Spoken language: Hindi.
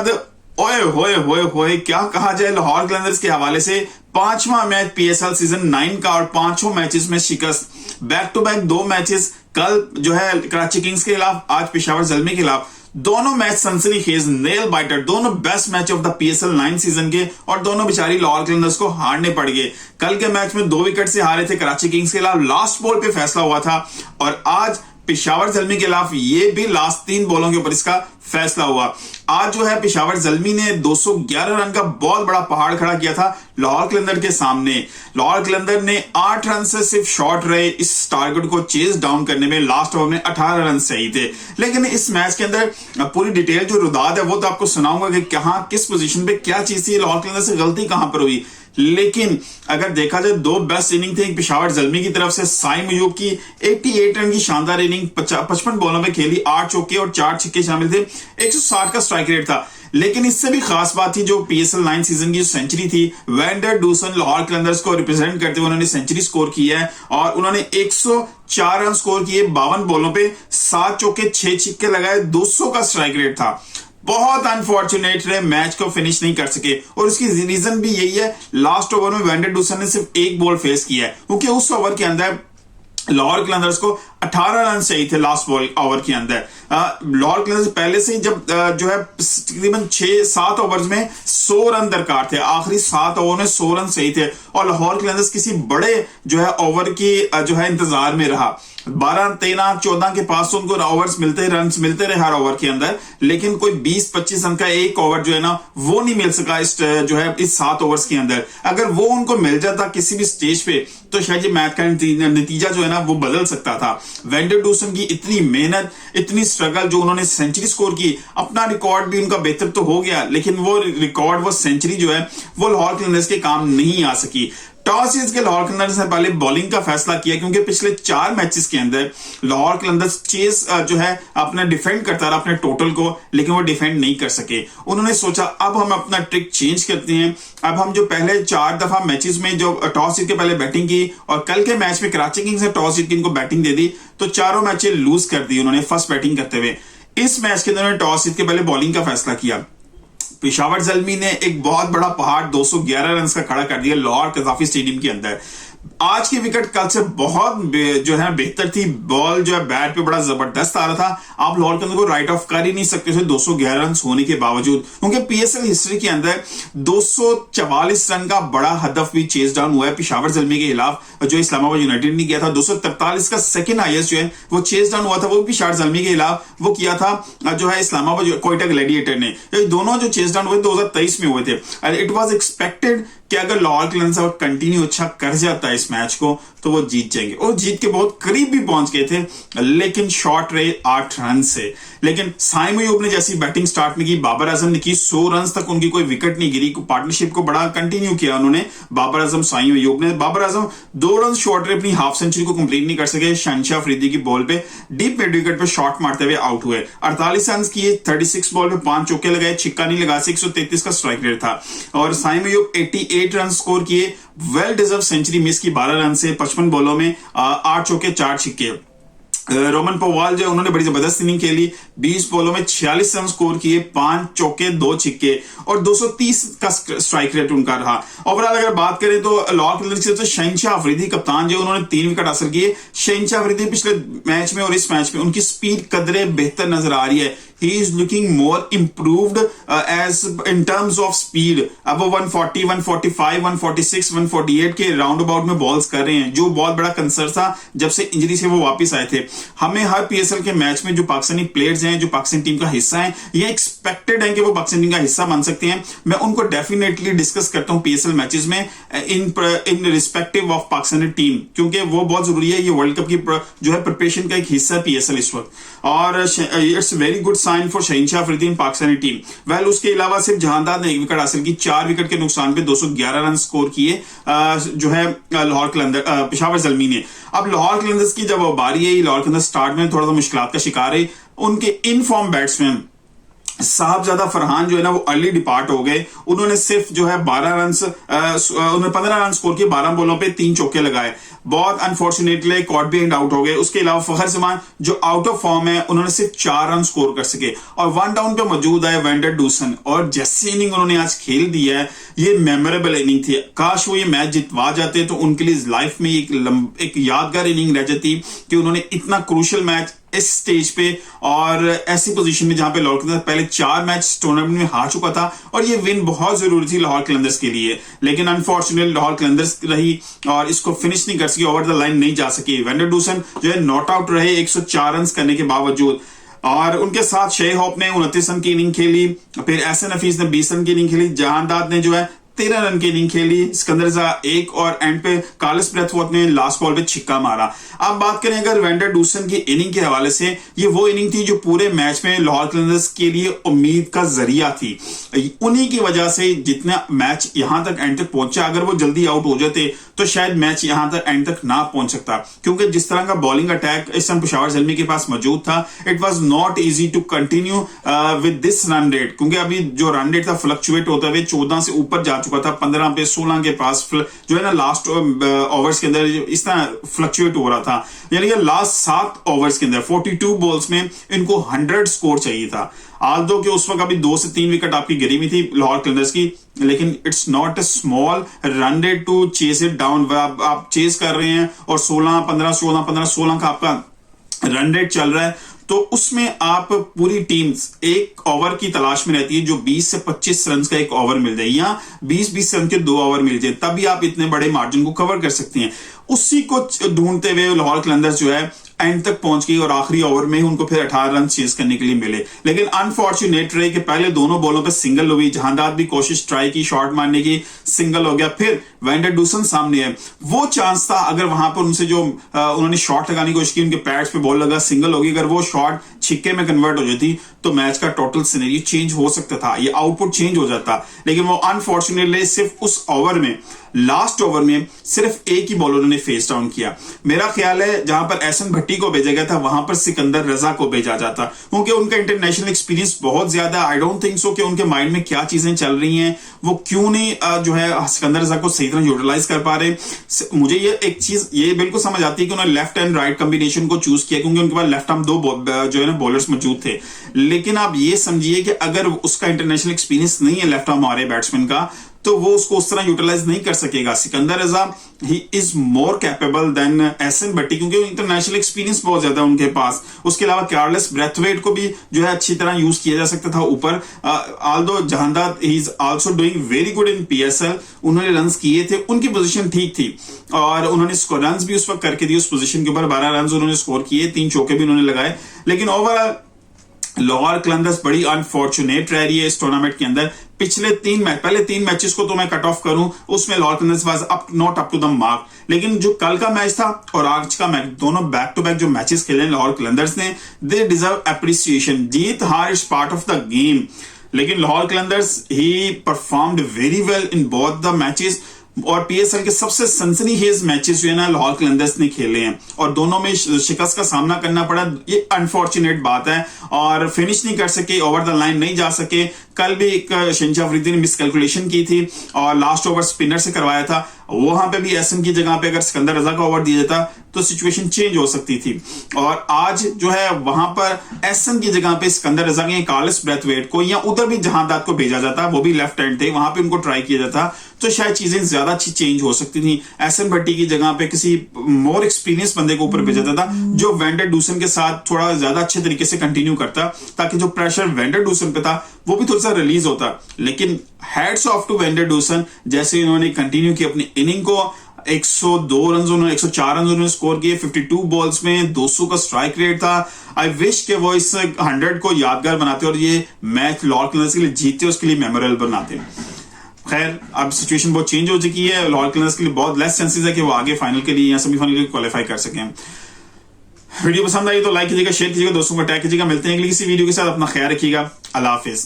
ओए होए होए होए, क्या कहा जाए लाहौर कलंदर्स के हवाले से। पांचवा मैच पीएसएल सीजन 9 का और पांचों मैचेस में शिकस्त। बैक टू बैक दो मैचेस, कल जो है कराची किंग्स के खिलाफ, आज पेशावर ज़ल्मी के खिलाफ। दोनों मैच सनसनीखेज, नेल बाइटर, दोनों best match of the PSL 9 season के, और दोनों बेचारी लाहौर कलंदर्स को हारने पड़ गए। कल के मैच में 2 विकेट से हारे थे कराची किंग्स के खिलाफ, लास्ट बॉल पे फैसला हुआ था, और आज पेशावर ज़ल्मी के खिलाफ ये भी लास्ट 3 बॉलों के ऊपर इसका फैसला हुआ। आज जो है पेशावर ज़ल्मी ने 211 रन का बहुत बड़ा पहाड़ खड़ा किया था लाहौर कलंदर के सामने। लाहौर कलंदर ने 8 रन से सिर्फ शॉर्ट रहे इस टारगेट को चेज डाउन करने में। लास्ट ओवर में 18 रन सही थे। लेकिन इस मैच के अंदर पूरी डिटेल जो रुदाद है वो तो आपको सुनाऊंगा कि कहां किस पोजीशन पे क्या चीज थी, लाहौर कलंदर से गलती कहां पर हुई। लेकिन अगर देखा जाए 2 बेस्ट इनिंग थे। एक पेशावर ज़ल्मी की तरफ से साइम अयूब की 88 रन की शानदार इनिंग, 55 बॉलों में खेली, 8 चौके और 4 छक्के शामिल थे, 160 का स्ट्राइक रेट था। लेकिन इससे भी खास बात थी जो पीएसएल 9 सीजन की सेंचुरी थी। वैंडर डूसन लाहौर कलंदर्स को रिप्रेजेंट करते हुए उन्होंने सेंचुरी स्कोर की है, और उन्होंने 104 रन स्कोर किए 52 बॉलों पे, 7 चौके 6 छक्के लगाए, 200 का स्ट्राइक रेट था। बहुत अनफॉर्चुनेट रहे, मैच को फिनिश नहीं कर सके, और उसकी रीजन भी यही है, लास्ट ओवर में वैंडर डूसन ने सिर्फ 1 बॉल फेस किया है, क्योंकि उस ओवर के अंदर लाहौर कलंदर्स को 18 रन चाहिए थे लास्ट बॉल ओवर के अंदर। लाहौर कलंदर्स पहले से जब जो है तकरीबन 6-7 ओवर्स में 100 रन दरकार थे, आखिरी 7 ओवर में 100 रन सही थे, और लाहौर कलंदर्स किसी बड़े जो है ओवर की जो है इंतजार में रहा। 12, 13, 14 के पास तो उनको ओवर्स मिलते, रन मिलते रहे हर ओवर के अंदर, लेकिन कोई 20-25 रन का एक ओवर जो है ना वो नहीं मिल सका इस जो है इस 7 ओवर्स के अंदर। अगर वो उनको मिल जाता किसी भी स्टेज पे तो शायद ये मैच का नतीजा जो है ना वो बदल सकता था। वैंडर डूसन की इतनी मेहनत, इतनी स्ट्रगल, जो उन्होंने सेंचुरी स्कोर की, अपना रिकॉर्ड भी उनका बेहतर तो हो गया, लेकिन वो रिकॉर्ड, वो सेंचुरी जो है वो लाहौर कलंदर्स के काम नहीं आ सकी। टॉस जीत के लाहौर कलंदर्स ने पहले बॉलिंग का फैसला किया, क्योंकि पिछले 4 मैचेस के अंदर लाहौर कलंदर्स चेस जो है अपना डिफेंड करता रहा अपने टोटल को, लेकिन वो डिफेंड नहीं कर सके। उन्होंने सोचा अब हम अपना ट्रिक चेंज करते हैं। अब हम जो पहले 4 दफा मैचेस में जो टॉस जीत के पहले बैटिंग की, और कल के मैच में कराची किंग्स ने टॉस जीत के इनको बैटिंग दे दी, तो चारों मैचेस लूज कर दी उन्होंने फर्स्ट बैटिंग करते हुए। इस मैच के अंदर टॉस जीत के पहले बॉलिंग का फैसला किया। पेशावर ज़ल्मी ने एक बहुत बड़ा पहाड़ 211 रन का खड़ा कर दिया लाहौर कज़ाफी स्टेडियम के अंदर। आज की विकेट कल से बहुत जो है बेहतर थी, बॉल जो है बैट पे बड़ा जबरदस्त आ रहा था। आप लाहौर कलंदर को राइट ऑफ कर ही नहीं सकते थे 211 रन होने के बावजूद, क्योंकि पीएसएल हिस्ट्री के अंदर 244 रन का बड़ा हदफ भी चेज डाउन हुआ है पेशावर ज़ल्मी के खिलाफ, जो इस्लामाबाद यूनाइटेड ने किया था। 243 का सेकंड हाईएस्ट जो है वो चेज डाउन हुआ था, वो पेशावर ज़ल्मी के खिलाफ वो किया था जो है इस्लामाबाद कोयटा ग्लैडिएटर ने। दोनों जो चेज डाउन हुए 2023 में हुए थे। इट वॉज एक्सपेक्टेड कि अगर लाहौर कलंदर्स कंटिन्यू अच्छा कर जाता है इस मैच को तो वो जीत जाएंगे, और जीत के बहुत करीब भी पहुंच गए थे, लेकिन शॉर्ट रहे 8 रन से। लेकिन साइम अयूब ने जैसी बैटिंग स्टार्ट में की, बाबर आजम ने की, 100 रन तक उनकी कोई विकेट नहीं गिरी, पार्टनरशिप को बड़ा कंटिन्यू किया उन्होंने। बाबर आजम, साइम अयूब ने, बाबर आजम 2 रन शॉर्ट रहे अपनी हाफ सेंचुरी को कंप्लीट नहीं कर सके, शहनशाह अफरीदी की बॉल पे डीप मिड विकेट पे शॉट मारते हुए आउट हुए। 48 रन किए, 36 बॉल पे 5 चौके लगाए, छिक्का नहीं लगा, 133 का स्ट्राइक रेट था। और साइम अयूब 88 रन स्कोर किए, वेल डिजर्व सेंचुरी मिस की 12 रन से, 55 बॉलों में 8 चौके 4 छिक्के। रोमन पवाल जो उन्होंने बड़ी जबरदस्त इनिंग खेली, 20 बॉलों में 46 रन स्कोर किए, 5 चौके 2 छिक्के, और 230 का स्ट्राइक रेट उनका रहा। ओवरऑल अगर बात करें तो लाहौर कलंदर्स की तरफ से शहनशाह अफरीदी कप्तान जो उन्होंने 3 विकेट हासिल किए। शहनशाह अफरीदी पिछले मैच में और इस मैच में उनकी स्पीड कदरे बेहतर नजर आ रही है। He is looking more improved as in terms of speed। अब वो 140, 145, 146, 148 के राउंड अबाउट में बॉल्स कर रहे हैं, जो बहुत बड़ा कंसर्न था जब से इंजरी से वो वापस आए थे। हमें हर पीएसएल के मैच में जो पाकिस्तानी प्लेयर्स हैं, जो पाकिस्तान टीम का हिस्सा हैं, ये एक्सपेक्टेड है कि वो पाकिस्तान टीम का हिस्सा बन सकते हैं। मैं उनको डेफिनेटली डिस्कस करता हूं पीएसएल मैचेस में in respective of Pakistani team, क्योंकि वो बहुत जरूरी है। ये वर्ल्ड कप की जो है प्रिपरेशन का एक हिस्सा है पीएसएल इस वक्त, और it's very good sign for Shahanshah Afridi in Pakistani team. Well उसके अलावा सिर्फ जहांदार ने 1 विकेट हासिल की, 4 विकेट के नुकसान पे 211 रन स्कोर किए जो है लाहौर कलंदर पेशावर ज़ल्मी ने। अब लाहौर कलंदर्स की जब बारी है, लाहौर कलंदर्स स्टार्ट में थोड़ा सा मुश्किलात का शिकार है। उनके इन फॉर्म बैट्समैन साहबजादा फरहान जो है ना वो अर्ली डिपार्ट हो गए। उन्होंने सिर्फ जो है 12 रन, उन्होंने 15 रन स्कोर किए, 12 बॉलों पे 3 चौके लगाए। बहुत अनफॉर्चुनेटली कॉट भी एंड आउट हो गए। उसके अलावा फखर जमान जो आउट ऑफ फॉर्म है, उन्होंने सिर्फ 4 रन स्कोर कर सके और 1 डाउन पे मौजूद है वेंडर डूसन। और जैसी इनिंग उन्होंने आज खेल दिया है, ये मेमोरेबल इनिंग थी। काश वो ये मैच जितवा जाते तो उनके लिए लाइफ में एक यादगार इनिंग रह जाती कि उन्होंने इतना क्रूशियल मैच इस स्टेज पे और ऐसी पोजीशन में जहां पे लाहौर कलंदर्स पहले 4 मैच टूर्नामेंट में हार चुका था और ये विन बहुत जरूरी थी लाहौर कलंदर्स के लिए। लेकिन अनफॉर्चुनेटली लाहौर कलंदर्स रही और इसको फिनिश नहीं कर सकी, ओवर द लाइन नहीं जा सकी। वेंडर डूसन जो है नॉट आउट रहे 104 रन करने के बावजूद। और उनके साथ शेह होप ने 29 रन की इनिंग खेली, फिर एहसन हफीज ने 20 रन की इनिंग खेली, जहांदाद ने जो है 13 रन की इनिंग खेली, सिकंदर रजा 1 और एंड पे कार्लोस ब्रेथवॉर्थ ने लास्ट बॉल पे छिक्का मारा। अब बात करें अगर वेंडर डूसन की इनिंग के हवाले से, ये वो इनिंग थी जो पूरे मैच में लाहौर कलंदर्स के लिए उम्मीद का जरिया थी। उन्हीं की वजह से जितना मैच यहां तक एंड तक पहुंचा, अगर वो जल्दी आउट हो जाते तो शायद मैच यहां तक एंड तक ना पहुंच सकता, क्योंकि जिस तरह का बॉलिंग अटैक इस समय पेशावर ज़ल्मी के पास मौजूद था, it was not easy to continue with this run rate. क्योंकि अभी जो रन रेट था फ्लक्चुएट होता हुए 14 से ऊपर जा चुका था, 15 पे 16 के पास जो है ना लास्ट ओवर्स के अंदर इस तरह फ्लक्चुएट हो रहा था। यानी कि लास्ट 7 ओवर्स के अंदर 42 बॉल्स में इनको 100 स्कोर चाहिए था। आल्दो के उस वक्त अभी 2 से 3 विकेट आपकी गिरी हुई थी लाहौर कलंदर्स की, लेकिन it's not a small run rate to chase it down. आप चेस कर रहे हैं और 16 15 16 15 16 का आपका रन रेट चल रहा है, तो उसमें आप पूरी टीम एक ओवर की तलाश में रहती है जो 20 से 25 रन का एक ओवर मिल जाए या 20-20 रन के 2 ओवर मिल जाए, तभी आप इतने बड़े मार्जिन को कवर कर सकते हैं। उसी को ढूंढते हुए लाहौर कलंदर्स जो है एंड तक पहुंच गई और आखिरी ओवर में उनको फिर 18 रन चेज करने के लिए मिले। लेकिन अनफॉर्चुनेट रहे कि पहले दोनों बॉलों पे सिंगल हुई, जहांदाद भी कोशिश ट्राई की शॉट मारने की, सिंगल हो गया। फिर वेंडर डूसन सामने है, वो चांस था अगर वहां पर उनसे जो उन्होंने शॉट लगाने की कोशिश की, उनके पैड्स पे बॉल लगा, सिंगल होगी, अगर वो शॉट छिक्के में कन्वर्ट हो जाती तो मैच का टोटल सिनेरियो चेंज हो सकता था, ये आउटपुट चेंज हो जाता। लेकिन वो अनफॉर्चुनेटली सिर्फ उस ओवर में, लास्ट ओवर में सिर्फ एक ही बॉलर ने फेस डाउन किया। मेरा ख्याल है जहां पर एहसन भट्टी को भेजा गया था वहां पर सिकंदर रजा को भेजा जाता, क्योंकि उनका इंटरनेशनल एक्सपीरियंस बहुत ज्यादा। आई डोंट थिंक सो कि उनके माइंड में क्या चीजें चल रही हैं, वो क्यों नहीं जो है सिकंदर रजा को सही तरह यूटिलाइज कर पा रहे। मुझे ये एक चीज ये बिल्कुल समझ आती है कि उन्होंने लेफ्ट एंड राइट कॉम्बिनेशन को चूज किया, क्योंकि उनके पास लेफ्ट आर्म 2 जो है ना बॉलर्स मौजूद थे। लेकिन आप ये समझिए कि अगर उसका इंटरनेशनल एक्सपीरियंस नहीं है लेफ्ट आर्म हमारे बैट्समैन का, तो वो उसको उस तरह यूटिलाइज नहीं कर सकेगा। Sikandar Raza he is more capable than Ehsan Bhatti, क्योंकि इंटरनेशनल एक्सपीरियंस बहुत ज्यादा उनके पास। उसके अलावा कार्लोस ब्रेथवेट को भी जो है अच्छी तरह यूज किया जा सकता था ऊपर। Although Jahandad he is also doing very good in PSL, उन्होंने रन्स किए थे, उनकी पोजीशन ठीक थी और उन्होंने रन्स भी उस वक्त करके दिए उस पोजीशन के ऊपर। 12 रन उन्होंने स्कोर किए, 3 चौके भी उन्होंने लगाए। लेकिन ओवरऑल लाहौर कलंदर्स बड़ी अनफॉर्चुनेट रह रही है इस टूर्नामेंट के अंदर। पिछले 3 मैच, पहले 3 मैचेस को तो मैं कट ऑफ करूं, उसमें Lahore Qalandars was not up to the mark. लेकिन जो कल का मैच था और आज का मैच, दोनों बैक टू बैक जो मैचेस खेले लाहौर कलंदर्स ने, दे डिजर्व एप्रिसिएशन। जीत हार is part of the game, लेकिन Lahore Qalandars he performed very well in both the matches. और पीएसएल के सबसे सनसनीखेज मैचेस जो है ना लाहौर कलंदर्स ने खेले हैं और दोनों में शिकस्त का सामना करना पड़ा। ये अनफॉर्चुनेट बात है और फिनिश नहीं कर सके, ओवर द लाइन नहीं जा सके। कल भी एक शहनशाह अफरीदी ने मिसकैलकुलेशन की थी और लास्ट ओवर स्पिनर से करवाया था, वहां पे भी एहसन की जगह पे अगर सिकंदर रजा का ओवर दिया जाता तो सिचुएशन चेंज हो सकती थी। और आज जो है वहां पर एहसन की जगह पे सिकंदर रजा के कार्लोस ब्रेथवेट को या उधर भी जहांदाद को भेजा जाता, वो भी लेफ्ट हैंड थे, वहां पे उनको ट्राई किया जाता तो शायद चीजें ज्यादा अच्छी चेंज हो सकती थी। एहसन भट्टी की जगह पे किसी मोर एक्सपीरियंस बंदे को ऊपर भेजा जाता जो वेंडर डूसन के साथ थोड़ा ज्यादा अच्छे तरीके से कंटिन्यू करता, ताकि जो प्रेशर वेंडर डूसन पे था वो भी थोड़ा सा रिलीज होता। लेकिन hats off to van der Dussen, जैसे इन्होंने कंटिन्यू की अपनी इनिंग को। 102 रन उन्होंने 104 रन उन्होंने स्कोर किए 52 बॉल्स में, 200 का स्ट्राइक रेट था। आई विश के वो इस 100 को यादगार बनाते और ये मैच लाहौर कलंदर्स के लिए जीतते, उसके लिए मेमोरेबल बनाते। खैर अब सिचुएशन बहुत चेंज हो चुकी है, लाहौर कलंदर्स के लिए बहुत लेस चांसेस है कि वो आगे फाइनल के लिए या सेमीफाइनल के लिए क्वालिफाई कर सकें। वीडियो पसंद आई तो लाइक कीजिएगा, शेयर कीजिएगा, दोस्तों को टैग कीजिएगा। मिलते हैं अगली किसी वीडियो के साथ, अपना ख्याल रखिएगा। अल्लाह हाफिज।